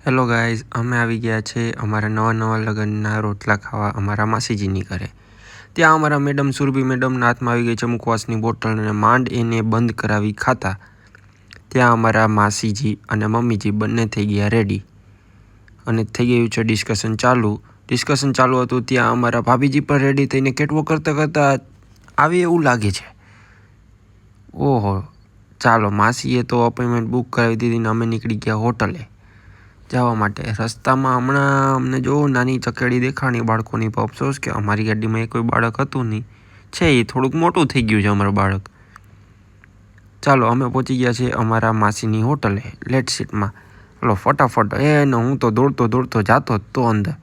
Hello guys, અમે આવી ગયા છે અમારા નવા લગ્નના રોટલા ખાવા અમારા માસીજીની ઘરે. ત્યાં અમારા મેડમ સુરભી મેડમના હાથમાં આવી ગઈ છે મુખવાસની બોટલ અને માંડ એને બંધ કરાવી ખાતા. ત્યાં અમારા માસીજી અને મમ્મીજી બંને થઈ ગયા રેડી અને થઈ ગયું છે ડિસ્કશન ચાલુ હતું. ત્યાં અમારા ભાભીજી પણ રેડી થઈને કેટવો કરતાં આવે એવું લાગે છે. ઓહો, ચાલો, માસીએ તો અપોઇન્ટમેન્ટ બુક કરાવી દીધી ને અમે નીકળી ગયા હોટલે જવા માટે. રસ્તામાં હમણાં અમને જો નાની ચકેડી દેખાણી બાળકોની, પર અફસોસ કે અમારી ગાડીમાં કોઈ બાળક હતું નહીં. છે એ થોડુંક મોટું થઈ ગયું છે અમારું બાળક. ચાલો, અમે પહોંચી ગયા છે અમારા માસીની હોટલે લેટ સીટમાં. ચાલો ફટાફટ એને હું તો દોડતો જાતો તો અંદર.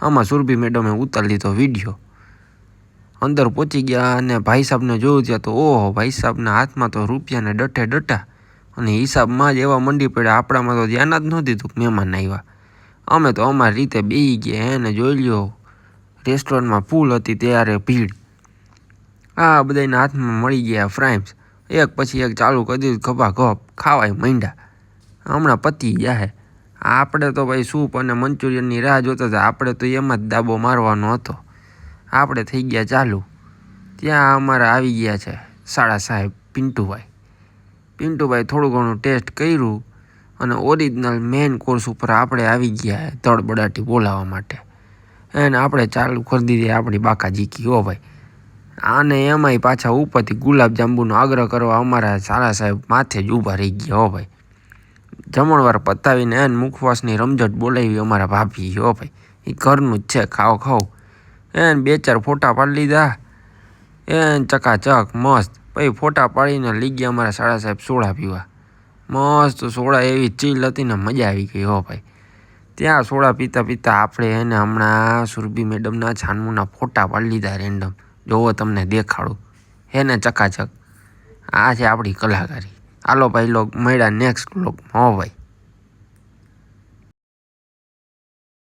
આમાં સુરભી મેડમે ઉતારી લીધો વિડીયો. અંદર પહોંચી ગયા અને ભાઈ સાહેબને જોયું ત્યાં તો ઓહો, ભાઈ સાહેબના હાથમાં તો રૂપિયાને ડટા અને હિસાબમાં જ એવા મંડી પડ્યા. આપણામાં તો ધ્યાન જ ન દીધું મહેમાન આવ્યા. અમે તો અમારી રીતે બેસી ગયા. એને જોઈ લ્યો, રેસ્ટોરન્ટમાં ફૂલ હતી ત્યારે ભીડ. આ બધાના હાથમાં મળી ગયા ફ્રાઈમ્સ. એક પછી એક ચાલુ કરી દીધું, ખભાખપ ખાવાય માંડ્યા. હમણાં પતી ગયા. આપણે તો ભાઈ સૂપ અને મંચુરિયનની રાહ જોતા હતા. આપણે તો એમાં જ દાબો મારવાનો હતો. આપણે થઈ ગયા ચાલુ. ત્યાં અમારા આવી ગયા છે સાળા સાહેબ પિન્ટુભાઈ થોડું ઘણું ટેસ્ટ કર્યું અને ઓરિજિનલ મેઇન કોર્સ ઉપર આપણે આવી ગયા તળબડાટી બોલાવવા માટે. એને આપણે ચાલુ કરી દીધી આપણી બાકાજીકી. હો ભાઈ, આને એમાંય પાછા ઉપરથી ગુલાબજાંબુનો આગ્રહ કરવા અમારા સારા સાહેબ માથે જ ઊભા રહી ગયા. હો ભાઈ, જમણવાર પતાવીને એને મુખવાસની રમઝટ બોલાવી અમારા ભાભી. હો ભાઈ, એ ઘરનું જ છે, ખાઓ. એને 2-4 ફોટા પાડી લીધા. એને ચકાચક મસ્ત. પછી ફોટા પાડીને લઈ ગયા અમારા સાળા સાહેબ સોડા પીવા. મસ્ત સોડા, એવી ચીલ હતી ને મજા આવી ગઈ. હો ભાઈ, ત્યાં સોડા પીતા આપણે એને હમણાં સુરભી મેડમના છાનમુના ફોટા પાડી લીધા રેન્ડમ. જોવો તમને દેખાડું. એને ચકાચક. આ છે આપણી કલાકારી. હાલો ભાઈ, મળ્યા નેક્સ્ટ વ્લોગમાં. હો ભાઈ.